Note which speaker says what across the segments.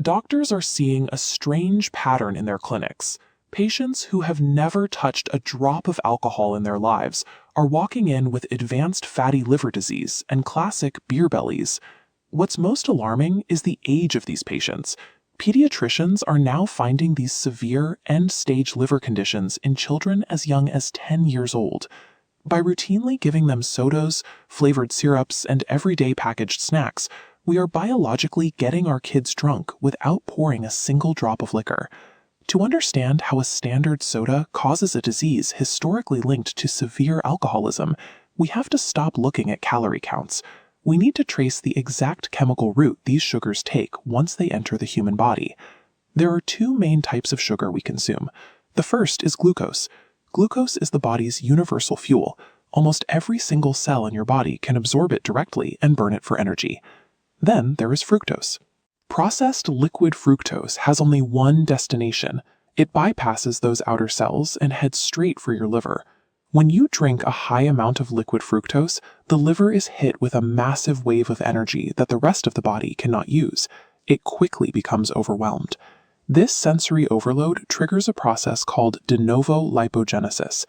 Speaker 1: Doctors are seeing a strange pattern in their clinics. Patients who have never touched a drop of alcohol in their lives are walking in with advanced fatty liver disease and classic beer bellies. What's most alarming is the age of these patients. Pediatricians are now finding these severe end-stage liver conditions in children as young as 10 years old. By routinely giving them sodas, flavored syrups, and everyday packaged snacks, we are biologically getting our kids drunk without pouring a single drop of liquor. To understand how a standard soda causes a disease historically linked to severe alcoholism, we have to stop looking at calorie counts. We need to trace the exact chemical route these sugars take once they enter the human body. There are two main types of sugar we consume. The first is glucose. Glucose is the body's universal fuel. Almost every single cell in your body can absorb it directly and burn it for energy. Then there is fructose. Processed liquid fructose has only one destination. It bypasses those outer cells and heads straight for your liver. When you drink a high amount of liquid fructose, the liver is hit with a massive wave of energy that the rest of the body cannot use. It quickly becomes overwhelmed. This sensory overload triggers a process called de novo lipogenesis.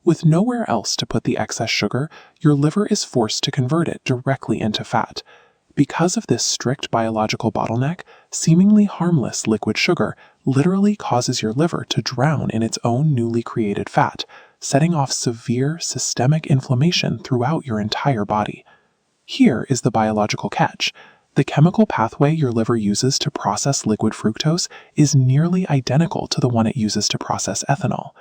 Speaker 1: With nowhere else to put the excess sugar, your liver is forced to convert it directly into fat. Because of this strict biological bottleneck, seemingly harmless liquid sugar literally causes your liver to drown in its own newly created fat, setting off severe systemic inflammation throughout your entire body. Here is the biological catch. The chemical pathway your liver uses to process liquid fructose is nearly identical to the one it uses to process ethanol.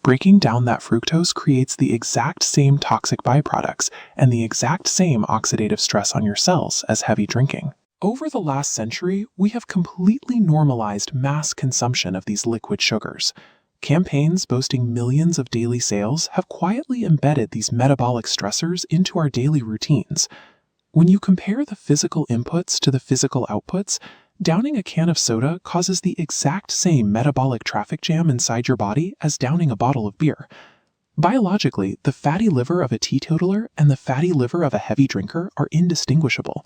Speaker 1: Breaking down that fructose creates the exact same toxic byproducts and the exact same oxidative stress on your cells as heavy drinking. Over the last century, we have completely normalized mass consumption of these liquid sugars. Campaigns boasting millions of daily sales have quietly embedded these metabolic stressors into our daily routines. When you compare the physical inputs to the physical outputs, downing a can of soda causes the exact same metabolic traffic jam inside your body as downing a bottle of beer. Biologically, the fatty liver of a teetotaler and the fatty liver of a heavy drinker are indistinguishable.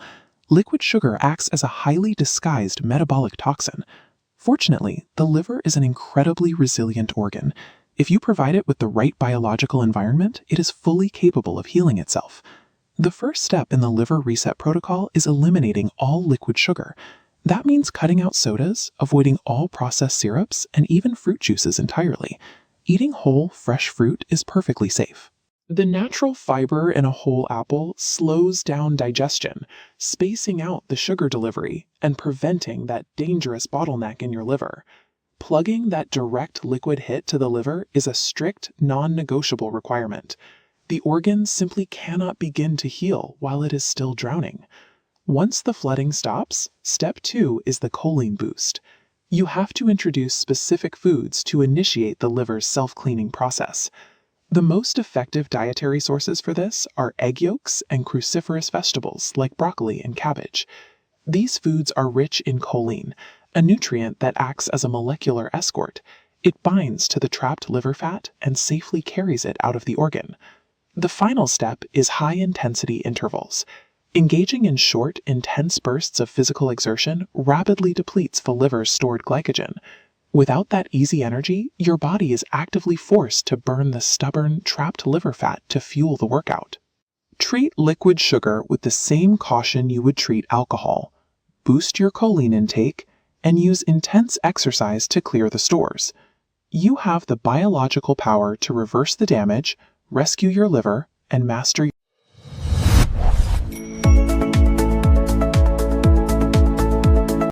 Speaker 1: Liquid sugar acts as a highly disguised metabolic toxin. Fortunately, the liver is an incredibly resilient organ. If you provide it with the right biological environment, it is fully capable of healing itself. The first step in the liver reset protocol is eliminating all liquid sugar. That means cutting out sodas, avoiding all processed syrups, and even fruit juices entirely. Eating whole, fresh fruit is perfectly safe. The natural fiber in a whole apple slows down digestion, spacing out the sugar delivery and preventing that dangerous bottleneck in your liver. Plugging that direct liquid hit to the liver is a strict, non-negotiable requirement. The organ simply cannot begin to heal while it is still drowning. Once the flooding stops, step 2 is the choline boost. You have to introduce specific foods to initiate the liver's self-cleaning process. The most effective dietary sources for this are egg yolks and cruciferous vegetables like broccoli and cabbage. These foods are rich in choline, a nutrient that acts as a molecular escort. It binds to the trapped liver fat and safely carries it out of the organ. The final step is high-intensity intervals. Engaging in short, intense bursts of physical exertion rapidly depletes the liver's stored glycogen. Without that easy energy, your body is actively forced to burn the stubborn, trapped liver fat to fuel the workout. Treat liquid sugar with the same caution you would treat alcohol. Boost your choline intake, and use intense exercise to clear the stores. You have the biological power to reverse the damage, rescue your liver, and master